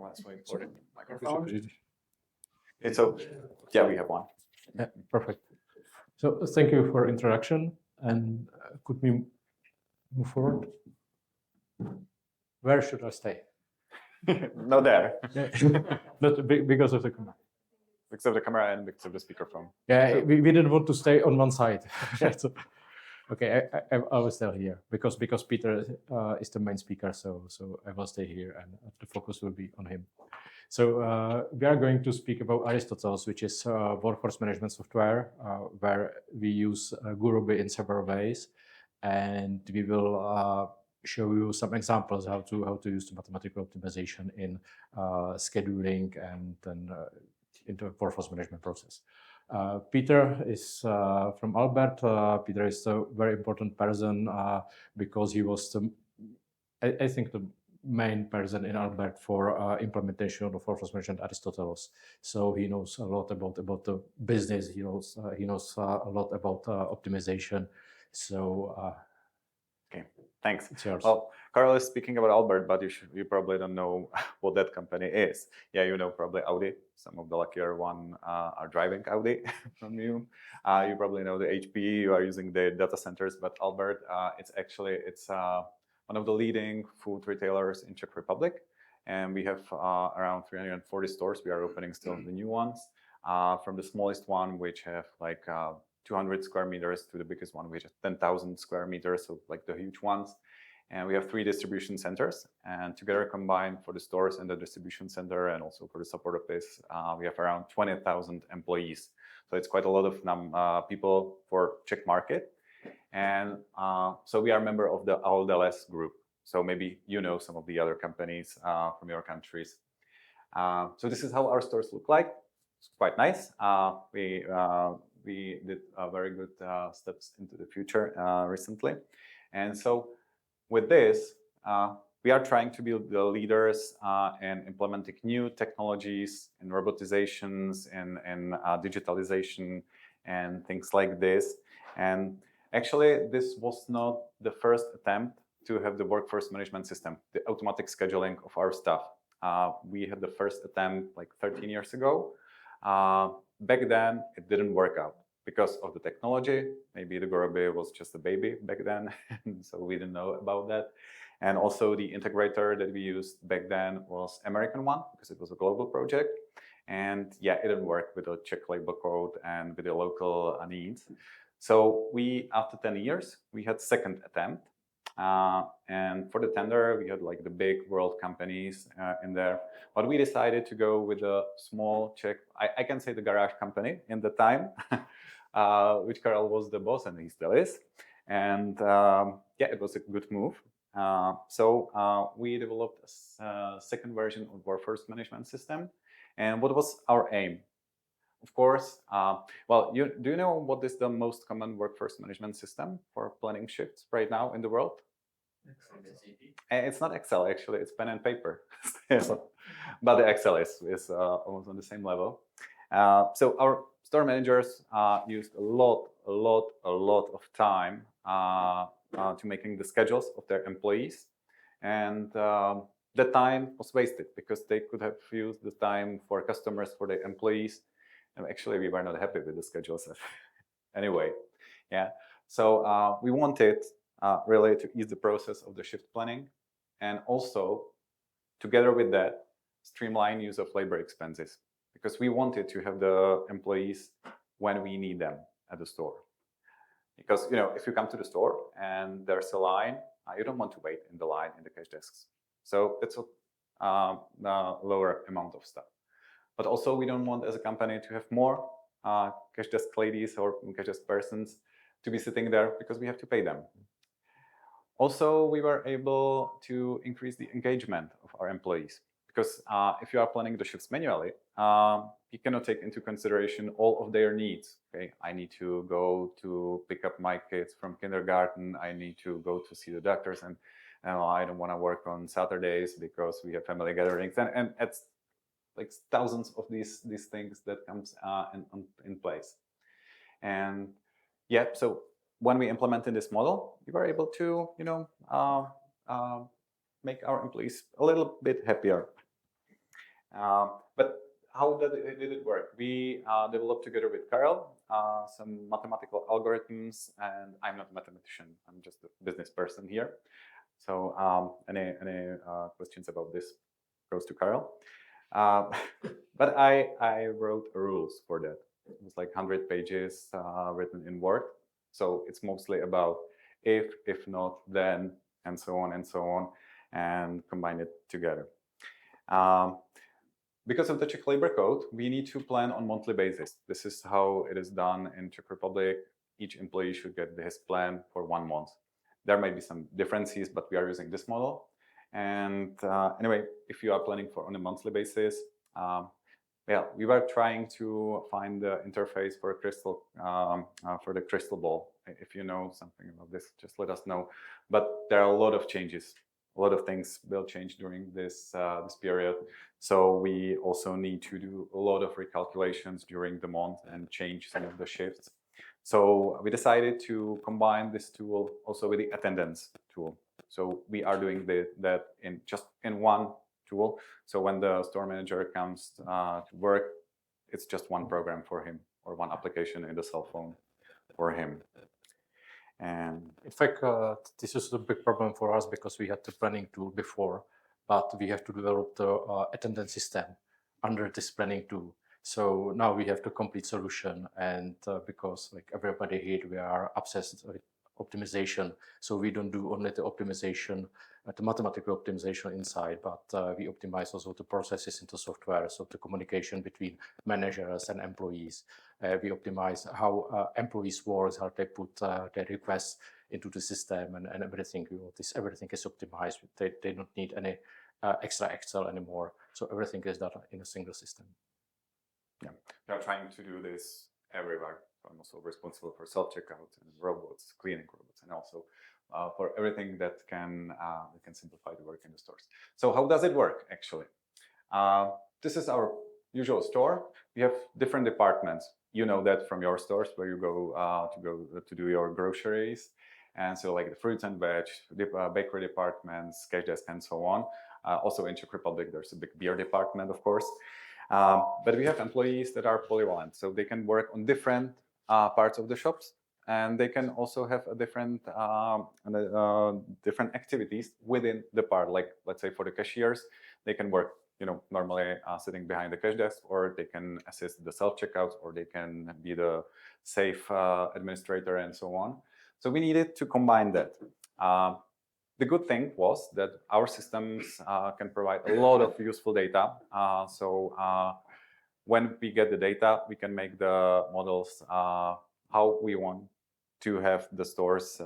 That's very important. Microphone. Yeah, we have one. Yeah, perfect. So thank you for introduction, and could we move forward? Where should I stay? No, there. Not because of the camera. Because of the camera and because of the speakerphone. Yeah, so, we didn't want to stay on one side. So, okay, I will stay here because Peter is the main speaker, so I will stay here and the focus will be on him. So we are going to speak about AristoTelos, which is workforce management software, where we use Gurobi in several ways, and we will show you some examples how to use the mathematical optimization in scheduling and then into a workforce management process. Peter is from Albert. Peter is a very important person because he was I think the main person in Albert for implementation of workforce management AristoTelos. So he knows a lot about the business. He knows a lot about optimization. So okay, thanks. It's yours. Well, Carl is speaking about Albert, but you probably don't know what that company is. Yeah, you know probably Audi. Some of the luckier one are driving Audi from you. You probably know the HP. You are using the data centers, but Albert, it's one of the leading food retailers in Czech Republic, and we have around 340 stores. We are opening still the new ones, from the smallest one, which have like 200 square meters, to the biggest one, which is 10,000 square meters, so like the huge ones. And we have 3 distribution centers, and together combined for the stores and the distribution center, and also for the support of this, we have around 20,000 employees. So it's quite a lot of people for Czech market. And so we are a member of the AristoTelos group. So maybe you know some of the other companies from your countries. So this is how our stores look like. It's quite nice. We did very good steps into the future recently. And so with this, we are trying to be the leaders in implementing new technologies in robotizations and digitalization and things like this. And actually, this was not the first attempt to have the workforce management system, the automatic scheduling of our staff. We had the first attempt like 13 years ago. Back then, it didn't work out because of the technology. Maybe the Gurobi was just a baby back then, so we didn't know about that. And also the integrator that we used back then was American one, because it was a global project. And yeah, it didn't work with the Czech labor code and with the local needs. So after 10 years, we had second attempt. And for the tender, we had like the big world companies in there. But we decided to go with a small Czech, I can say the garage company in the time, which Karel was the boss and he still is. And yeah, it was a good move. So we developed a second version of workforce management system. And what was our aim? Of course, well, do you know what is the most common workforce management system for planning shifts right now in the world? It's not Excel, actually, it's pen and paper. But the Excel is almost on the same level. So our store managers used a lot of time to making the schedules of their employees. And the time was wasted because they could have used the time for customers, for their employees. And actually, we were not happy with the schedules anyway. Yeah. So we wanted really to ease the process of the shift planning, and also together with that, streamline use of labor expenses, because we wanted to have the employees when we need them at the store. Because if you come to the store and there's a line, you don't want to wait in the line in the cash desks. So it's a lower amount of stuff. But also, we don't want as a company to have more cash desk ladies or cash desk persons to be sitting there because we have to pay them. Also, we were able to increase the engagement of our employees, because if you are planning the shifts manually, you cannot take into consideration all of their needs. Okay, I need to go to pick up my kids from kindergarten. I need to go to see the doctors, and I don't want to work on Saturdays because we have family gatherings, and it's like thousands of these things that comes in place. And yeah, so when we implemented this model, we were able to make our employees a little bit happier. But how did it work? We developed together with Karel some mathematical algorithms, and I'm not a mathematician. I'm just a business person here. So any questions about this goes to Karel. But I wrote rules for that. It was like 100 pages written in Word. So it's mostly about if not, then, and so on, and combine it together. Because of the Czech labor code, we need to plan on monthly basis. This is how it is done in Czech Republic. Each employee should get his plan for 1 month. There might be some differences, but we are using this model. And anyway, if you are planning for on a monthly basis, yeah, we were trying to find the interface for a crystal for the crystal ball. If you know something about this, just let us know. But there are a lot of changes. A lot of things will change during this this period. So we also need to do a lot of recalculations during the month and change some of the shifts. So we decided to combine this tool also with the attendance tool. So we are doing that in one tool. So when the store manager comes to work, it's just one program for him or one application in the cell phone for him. And in fact, this is a big problem for us because we had the planning tool before, but we have to develop the attendance system under this planning tool. So now we have the complete solution, and because like everybody here, we are obsessed with optimization. So we don't do only the optimization, the mathematical optimization inside, but we optimize also the processes into software. So the communication between managers and employees. We optimize how employees work, how they put their requests into the system, and everything. Everything is optimized. They don't need any extra Excel anymore. So everything is done in a single system. Yeah, we are trying to do this everywhere. I'm also responsible for self-checkout and robots, cleaning robots, and also for everything that can simplify the work in the stores. So how does it work actually? This is our usual store. We have different departments. You know that from your stores where you go to do your groceries, and so like the fruits and veg, bakery departments, cash desk, and so on. Also in Czech Republic, there's a big beer department, of course. But we have employees that are polyvalent, so they can work on different parts of the shops, and they can also have a different activities within the part. Like let's say for the cashiers, they can work, normally sitting behind the cash desk, or they can assist the self-checkouts, or they can be the safe administrator, and so on. So we needed to combine that. The good thing was that our systems can provide a lot of useful data. So when we get the data, we can make the models how we want to have the stores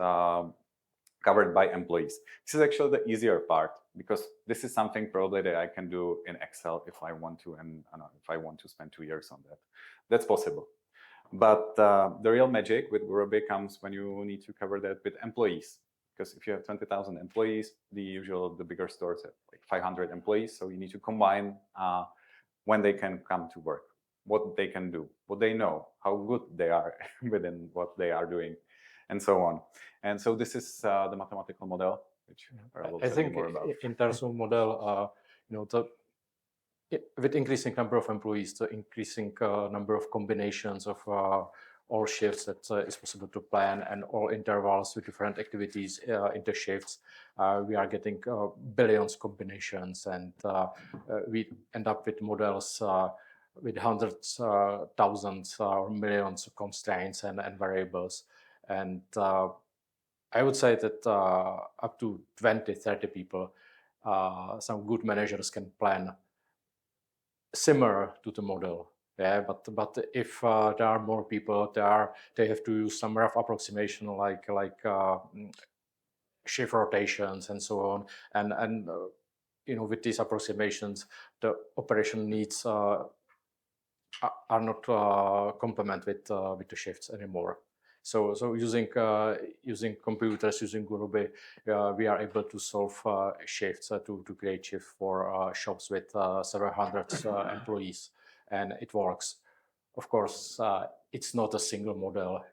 covered by employees. This is actually the easier part, because this is something probably that I can do in Excel if I want to, and if I want to spend 2 years on that. That's possible. But the real magic with Gurobi comes when you need to cover that with employees. Because if you have 20,000 employees, the bigger stores have like 500 employees. So you need to combine when they can come to work, what they can do, what they know, how good they are within what they are doing, and so on. And so this is the mathematical model, which I will tell you more about. In terms of model, with increasing number of employees, the increasing number of combinations of all shifts that is possible to plan, and all intervals with different activities in the shifts. We are getting billions combinations, and we end up with models with hundreds, thousands, or millions of constraints and variables. And I would say that up to 20, 30 people, some good managers can plan similar to the model. Yeah, but if there are more people, they have to use some rough approximation like shift rotations and so on. And with these approximations, the operation needs are not complement with the shifts anymore. So using computers, using Gurobi, we are able to solve shifts to create shifts for shops with several hundreds employees. And it works. Of course, it's not a single model.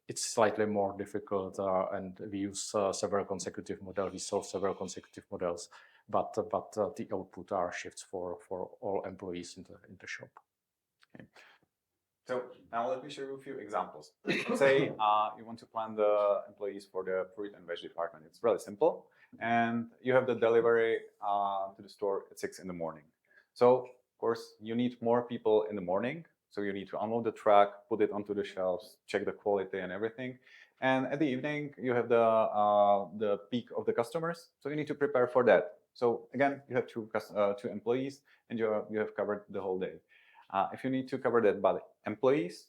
It's slightly more difficult, and we use several consecutive models. We solve several consecutive models, but the output are shifts for all employees in the shop. Okay. So now let me show you a few examples. Say you want to plan the employees for the fruit and veg department. It's really simple, and you have the delivery to the store at 6 in the morning. So of course you need more people in the morning. So you need to unload the truck, put it onto the shelves, check the quality and everything. And at the evening you have the peak of the customers. So you need to prepare for that. So again, you have two employees, and you have covered the whole day. If you need to cover that by employees,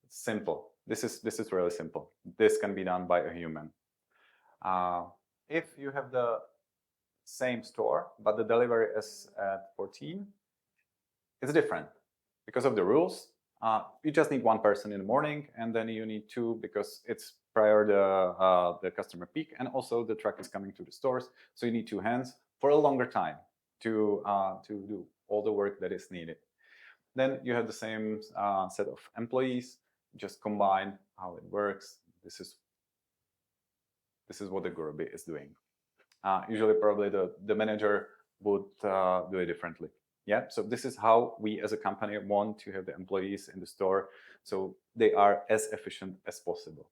it's simple. This is really simple. This can be done by a human. If you have the same store, but the delivery is at 14, it's different. Because of the rules, you just need one person in the morning, and then you need two because it's prior the customer peak, and also the truck is coming to the stores. So you need two hands for a longer time to do all the work that is needed. Then you have the same set of employees. Just combine how it works. This is what the Gurobi is doing. Usually, probably the manager would do it differently. Yeah. So this is how we as a company want to have the employees in the store, so they are as efficient as possible.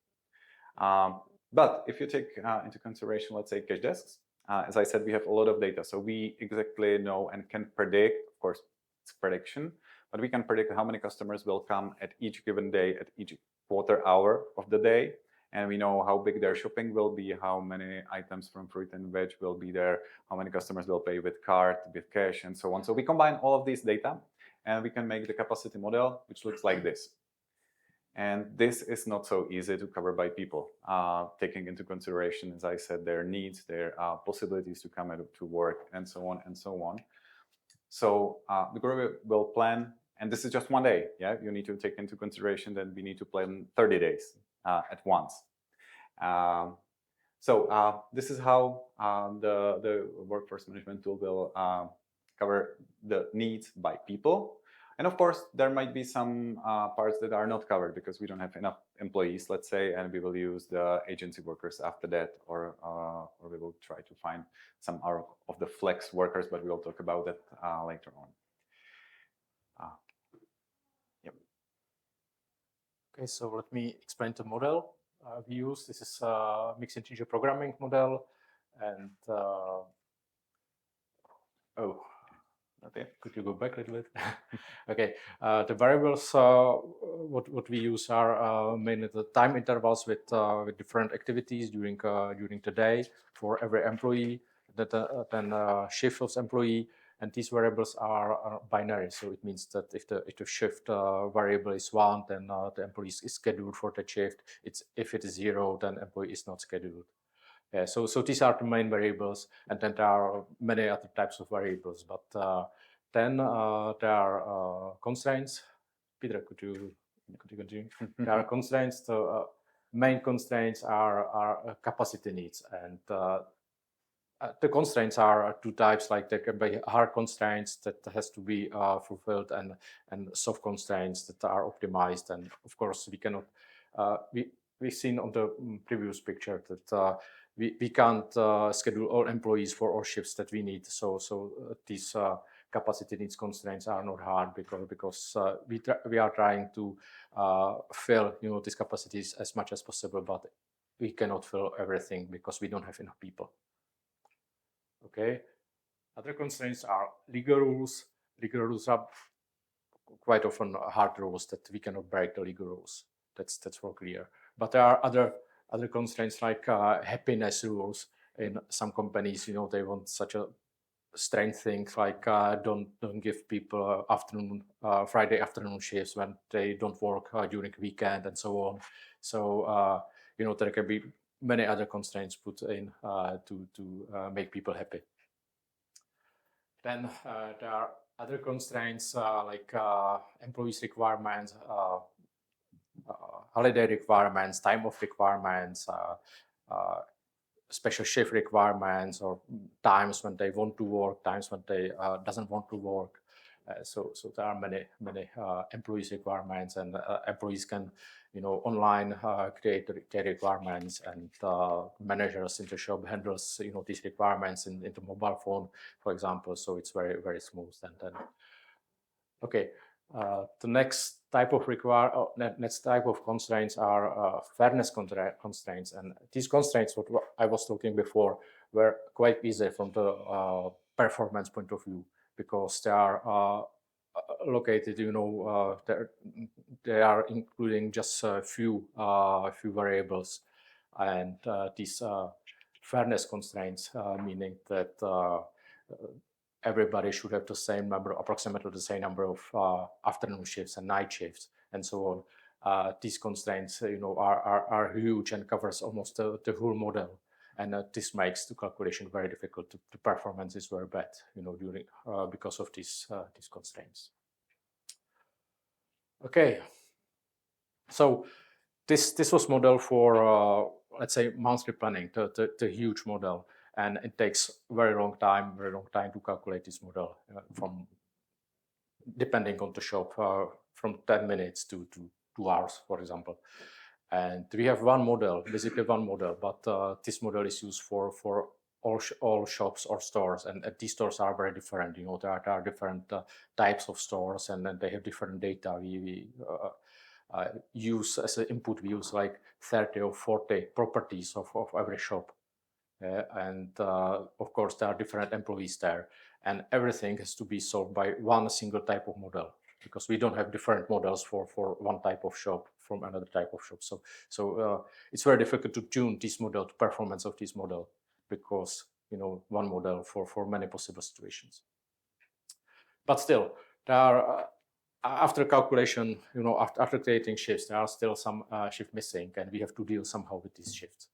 But if you take into consideration, let's say, cash desks, as I said, we have a lot of data, so we exactly know and can predict. Of course, it's prediction, but we can predict how many customers will come at each given day, at each quarter hour of the day. And we know how big their shopping will be, how many items from fruit and veg will be there, how many customers will pay with card, with cash, and so on. So we combine all of these data, and we can make the capacity model, which looks like this. And this is not so easy to cover by people, taking into consideration, as I said, their needs, their possibilities to come to work, and so on and so on. So the Gurobi will plan, and this is just one day. Yeah, you need to take into consideration that we need to plan 30 days at once. So this is how the workforce management tool will cover the needs by people. And of course, there might be some parts that are not covered because we don't have enough employees, let's say, and we will use the agency workers after that, or we will try to find some of the flex workers, but we will talk about that later on. Yep. Okay, so let me explain the model we use. This is a mixed integer programming model, and Okay. Could you go back a little bit? Okay. The variables what we use are mainly the time intervals with different activities during the day for every employee. Then shift of employee, and these variables are binary. So it means that if the shift variable is 1, then the employee is scheduled for the shift. If it is 0, then employee is not scheduled. Yeah, so these are the main variables, and then there are many other types of variables. But then there are constraints. Peter, could you continue? There are constraints. The main constraints are capacity needs, and the constraints are two types. Like there can be hard constraints that has to be fulfilled, and soft constraints that are optimized. And of course, we cannot. We've seen on the previous picture that. We can't schedule all employees for all shifts that we need. So these capacity needs constraints are not hard because we are trying to fill these capacities as much as possible, but we cannot fill everything because we don't have enough people. Okay. Other constraints are legal rules. Legal rules are quite often hard rules that we cannot break the legal rules. That's for clear. But there are other constraints like happiness rules. In some companies, they want such a strange thing like don't give people Friday afternoon shifts when they don't work during weekend and so on. So there can be many other constraints put in to make people happy. Then there are other constraints like employees' requirements. Holiday requirements, time off requirements, special shift requirements, or times when they want to work, times when they doesn't want to work. So there are many employees requirements, and employees can, online create their requirements, and managers in the shop handles, these requirements into mobile phone, for example. So it's very smooth. And then, okay, the next type of constraints are fairness constraints, and these constraints, what I was talking before, were quite easy from the performance point of view, because they are located, they are including just a few variables, and these fairness constraints, meaning that everybody should have the same number, approximately the same number of afternoon shifts and night shifts, and so on. These constraints, are huge and covers almost the whole model, and this makes the calculation very difficult. The performance is very bad, during because of these constraints. Okay, so this was model for let's say monthly planning, the huge model. And it takes very long time to calculate this model, from depending on the shop, from 10 minutes to 2 hours, for example. And we have basically one model, but this model is used for all shops or stores, and these stores are very different. There are different types of stores, and then they have different data. We use as an input. We use like 30 or 40 properties of every shop. And of course, there are different employees there, and everything has to be solved by one single type of model, because we don't have different models for one type of shop from another type of shop. So it's very difficult to tune this model to performance of this model, because one model for many possible situations. But still, there are after calculation, after creating shifts, there are still some shift missing, and we have to deal somehow with these shifts.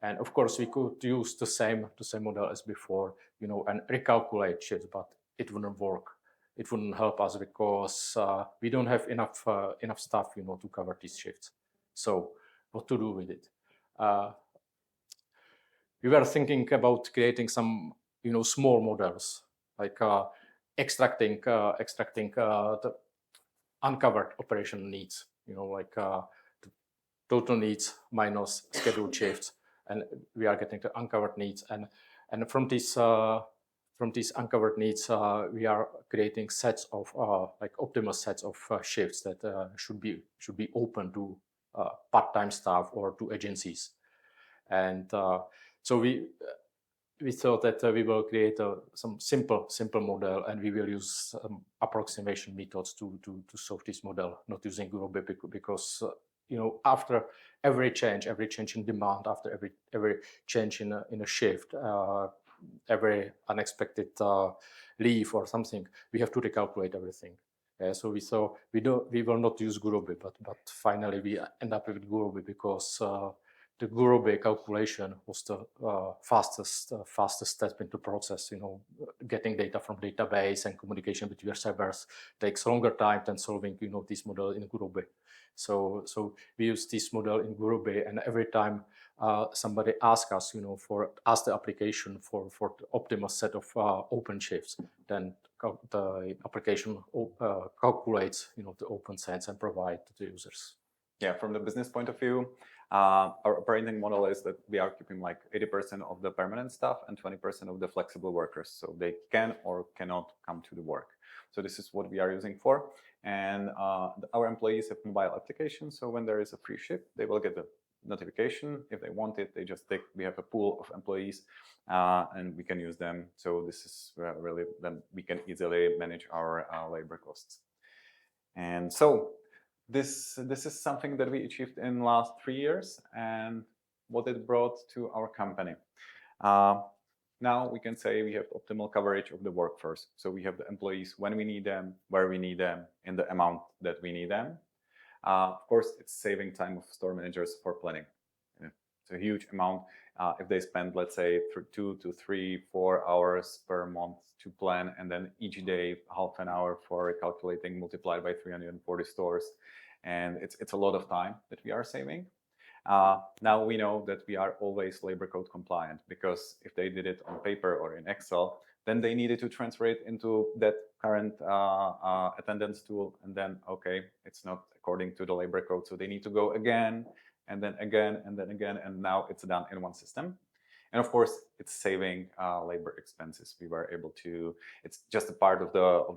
And of course, we could use the same model as before, and recalculate shifts, but it wouldn't work. It wouldn't help us, because we don't have enough staff, to cover these shifts. So what to do with it? We were thinking about creating some, small models, like extracting the uncovered operation needs, like the total needs minus scheduled shifts. And we are getting the uncovered needs, and from these uncovered needs, we are creating sets of like optimal sets of shifts that should be open to part-time staff or to agencies. And so we thought that we will create some simple model, and we will use approximation methods to solve this model, not using Gurobi, because after every change in demand, after every change in a shift, every unexpected leave or something, we have to recalculate everything. So we thought we will not use Gurobi, but finally we end up with Gurobi, because the Gurobi calculation was the fastest step into process. Getting data from database and communication between servers takes longer time than solving this model in Gurobi. So we use this model in Gurobi, and every time somebody asks us, ask the application for the optimal set of open shifts, then the application calculates, the open sets and provide to the users. Yeah, from the business point of view, our operating model is that we are keeping like 80% of the permanent staff and 20% of the flexible workers, so they can or cannot come to the work. So this is what we are using for. And our employees have mobile applications, so when there is a free shift, they will get a notification. If they want it, they just we have a pool of employees, and we can use them. So this is really, then we can easily manage our labor costs. And so this is something that we achieved in the last 3 years, and what it brought to our company. Now we can say we have optimal coverage of the workforce. So we have the employees when we need them, where we need them, in the amount that we need them. Of course, it's saving time of store managers for planning. It's a huge amount. If they spend, let's say, 2 to 3, 4 hours per month to plan, and then each day half an hour for calculating, multiplied by 340 stores, and it's a lot of time that we are saving. Now we know that we are always labor code compliant, because if they did it on paper or in Excel, Then they needed to transfer it into that current attendance tool, and then, okay, it's not according to the labor code, so they need to go again, and then again, and then again, and now it's done in one system. And of course, it's saving labor expenses. We were able to, it's just a part of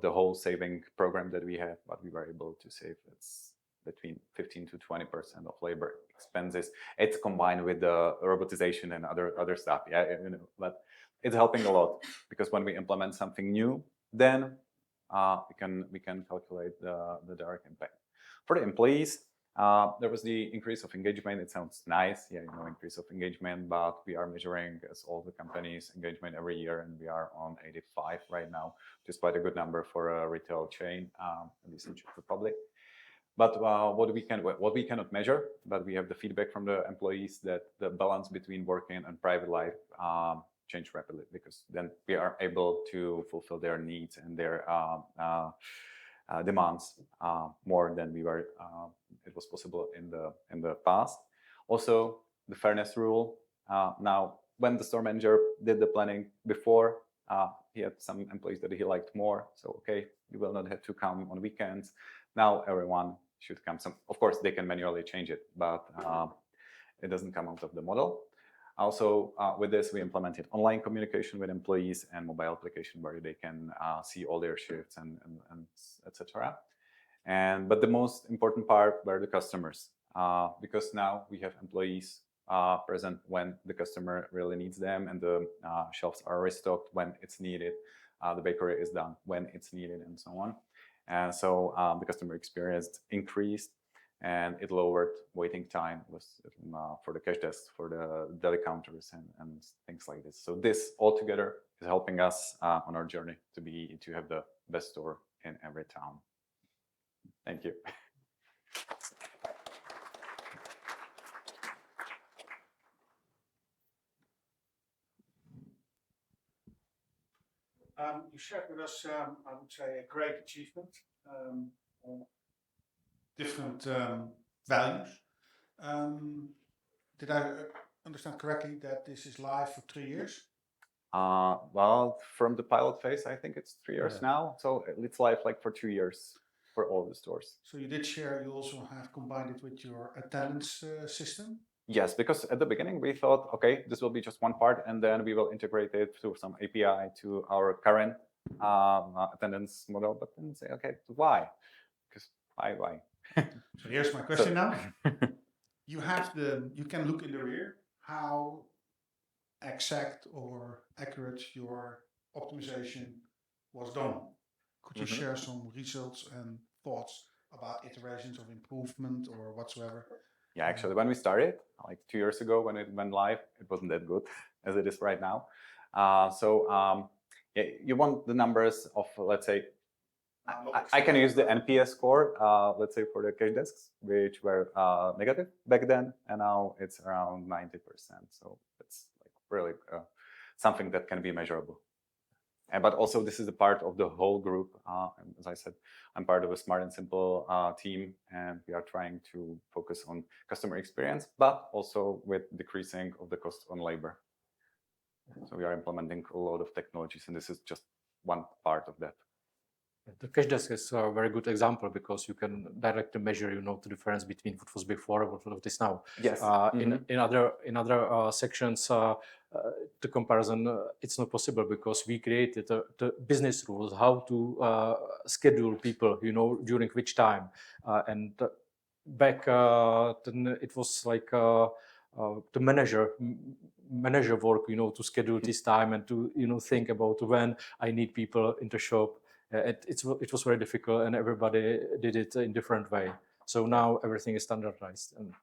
the whole saving program that we have, but we were able to save, it's between 15 to 20% of labor expenses. It's combined with the robotization and other stuff, yeah, but it's helping a lot, because when we implement something new, then we can calculate the direct impact. For the employees, there was the increase of engagement. It sounds nice, yeah, increase of engagement, but we are measuring, as all the companies, engagement every year, and we are on 85 right now, which is quite a good number for a retail chain, at least in Czech Republic. But what we cannot measure, but we have the feedback from the employees that the balance between working and private life changed rapidly, because then we are able to fulfill their needs and their demands more than it was possible in the past. Also, the fairness rule. Now, when the store manager did the planning before, he had some employees that he liked more. So, okay, you will not have to come on weekends. Now everyone should come. Of course, they can manually change it, but it doesn't come out of the model. Also, with this, we implemented online communication with employees and mobile application where they can see all their shifts and etc. But the most important part were the customers, because now we have employees present when the customer really needs them, and the shelves are restocked when it's needed. The bakery is done when it's needed, and so on. And so the customer experience increased, and it lowered waiting time for the cash desk, for the deli counters, and things like this. So this all together is helping us on our journey to have the best store in every town. Thank you. You shared with us, I would say, a great achievement on different values. Did I understand correctly that this is live for 3 years? Well, from the pilot phase, I think it's 3 years now. So it's live like for 2 years for all the stores. So you did share, you also have combined it with your attendance system? Yes, because at the beginning we thought, okay, this will be just one part, and then we will integrate it through some API to our current attendance model. But then say, okay, why? Because why? So here's my question now. You can look in the rear how exact or accurate your optimization was done. Could you share some results and thoughts about iterations of improvement or whatsoever? Yeah, actually, when we started, like 2 years ago, when it went live, it wasn't that good as it is right now. Yeah, you want the numbers of, let's say, I can use the NPS score, let's say, for the cash desks, which were negative back then, and now it's around 90%. So it's like really something that can be measurable. But also, this is a part of the whole group. As I said, I'm part of a smart and simple team, and we are trying to focus on customer experience, but also with decreasing of the cost on labor. So we are implementing a lot of technologies, and this is just one part of that. The cash desk is a very good example, because you can directly measure, the difference between what was before and what is now. Yes. In other sections, the comparison it's not possible, because we created the business rules how to schedule people, during which time, and back then it was like the manager work, to schedule this time and to think about when I need people in the shop. It was very difficult, and everybody did it in different way. So now everything is standardized and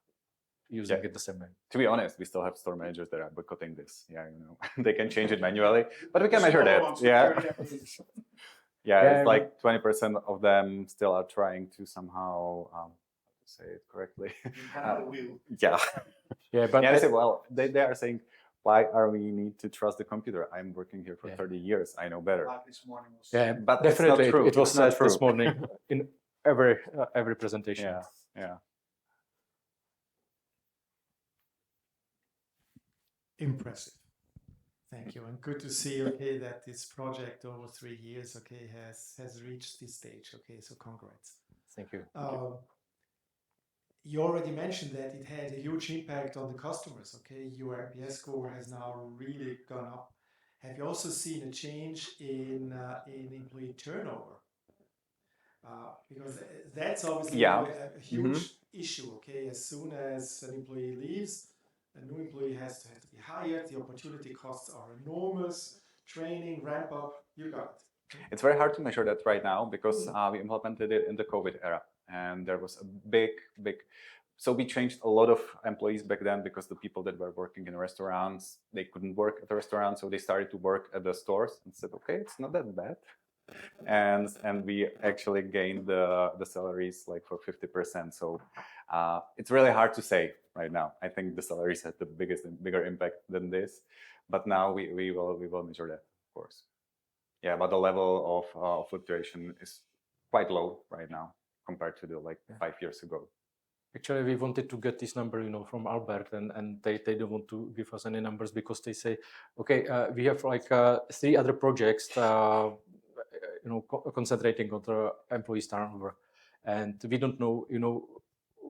using it the same way. To be honest, we still have store managers that are boycotting this. Yeah, they can change it manually, but we can measure that. Yeah, it's like 20% of them still are trying to somehow say it correctly. Yeah, but they say, well, they are saying, why are we need to trust the computer? I'm working here for 30 years. I know better. Like this morning was... but definitely it's not true. It was said this morning in every presentation. Yeah. Impressive. Thank you, and good to see, okay, that this project over 3 years, okay, has reached this stage. Okay, so congrats. Thank you. You already mentioned that it had a huge impact on the customers. Okay, your NPS score has now really gone up. Have you also seen a change in employee turnover? Because that's obviously Yeah. a huge issue. Okay, as soon as an employee leaves, a new employee has to be hired. The opportunity costs are enormous. Training, ramp up, you got it. It's very hard to measure that right now because we implemented it in the COVID era, and there was a big. So we changed a lot of employees back then because the people that were working in restaurants, they couldn't work at the restaurant, so they started to work at the stores and said, okay, it's not that bad. And we actually gained the salaries like for 50%. So it's really hard to say right now. I think the salaries had the bigger impact than this, but now we will measure that, of course. Yeah, but the level of fluctuation is quite low right now compared to the 5 years ago. Actually, we wanted to get this number, from Albert, and they don't want to give us any numbers because they say, okay, we have 3 other projects, concentrating on the employee turnover, and we don't know,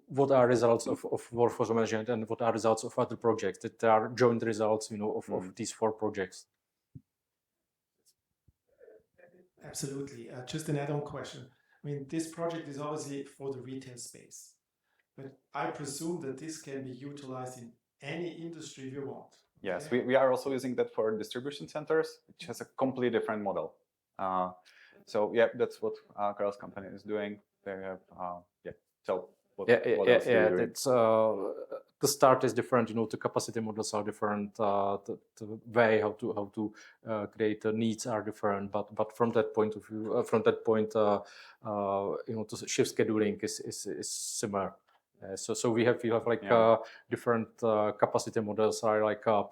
what are results of workforce management and what are results of other projects that are joint results, of these 4 projects. Absolutely. Just an add-on question. I mean, this project is obviously for the retail space, but I presume that this can be utilized in any industry you want. Yes, we are also using that for distribution centers, which has a completely different model. So yeah, that's what Carl's company is doing. They have so what else are you doing? That's the start is different. The capacity models are different. The way how to create the needs are different. But from that point of view, the shift scheduling is similar. So we have different capacity models are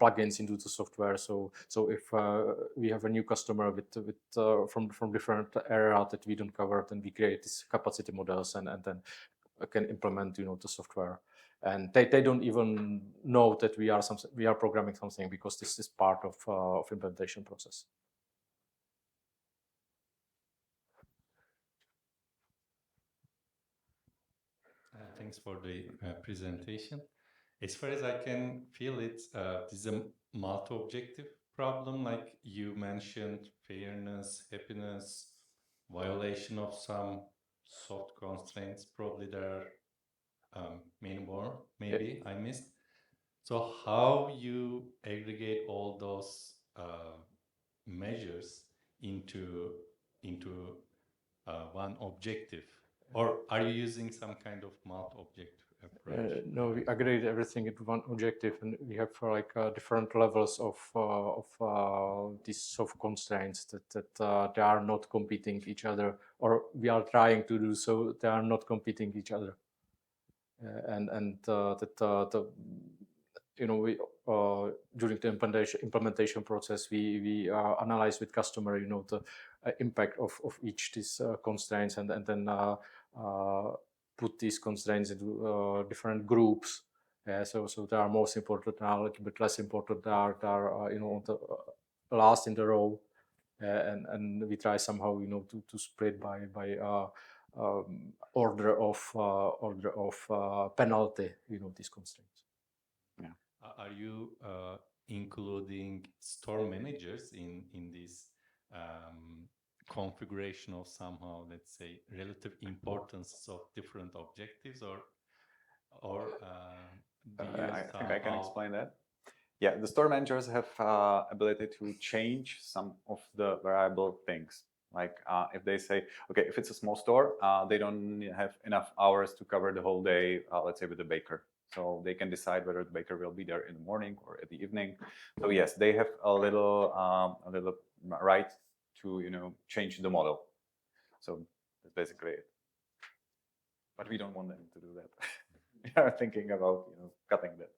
plugins into the software. So if we have a new customer with from different area that we don't cover, then we create these capacity models and then can implement the software. And they don't even know that we are programming something because this is part of implementation process. Thanks for the presentation. As far as I can feel it, this is a multi-objective problem, like you mentioned, fairness, happiness, violation of some soft constraints. Probably there are many more, maybe I missed. So how you aggregate all those measures into one objective? Or are you using some kind of multi-objective approach? No, we aggregate everything into one objective, and we have different levels of these soft constraints that they are not competing each other, or we are trying to do so. They are not competing each other, we during the implementation process we analyze with customer the impact of each these constraints and then put these constraints into different groups. So they are most important, they are a little bit less important, they are on the last in the row, and we try somehow to spread by order of penalty these constraints. Yeah. Are you including store managers in this configuration of somehow, let's say, relative importance of different objectives, or do you I think I can explain that. Yeah, the store managers have ability to change some of the variable things. Like if they say, okay, if it's a small store, they don't have enough hours to cover the whole day, let's say with the baker. So they can decide whether the baker will be there in the morning or at the evening. So yes, they have a little right to change the model. So that's basically it. But we don't want them to do that. We are thinking about cutting that.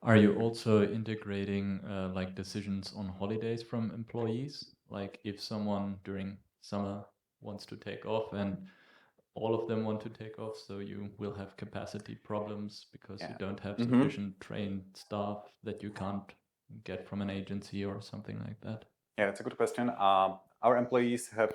Are you also integrating like decisions on holidays from employees? Like if someone during summer wants to take off and all of them want to take off, so you will have capacity problems because you Yeah. don't have Mhm. sufficient trained staff that you can't get from an agency or something like that. Yeah, it's a good question. Our employees have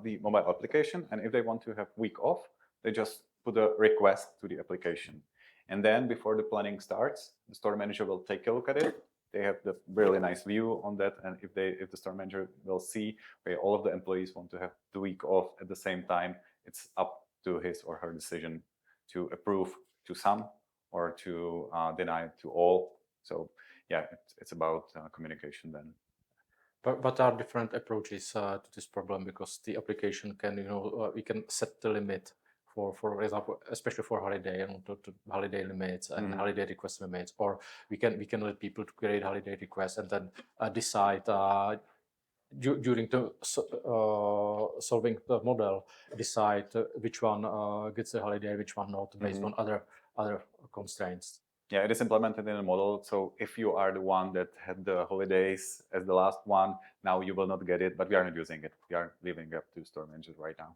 the mobile application, and if they want to have week off, they just put a request to the application. And then before the planning starts, the store manager will take a look at it. They have the really nice view on that, and if the store manager will see where all of the employees want to have the week off at the same time, it's up to his or her decision to approve to some or to deny to all. So yeah, it's about communication then. But there are different approaches to this problem because the application can, we can set the limit for example, especially for holiday and to holiday limits and holiday request limits, or we can let people to create holiday requests and then decide during the solving the model, decide which one gets a holiday, which one not, based on other constraints. Yeah, it is implemented in a model. So if you are the one that had the holidays as the last one, now you will not get it, but we are not using it. We are leaving it up to store managers right now.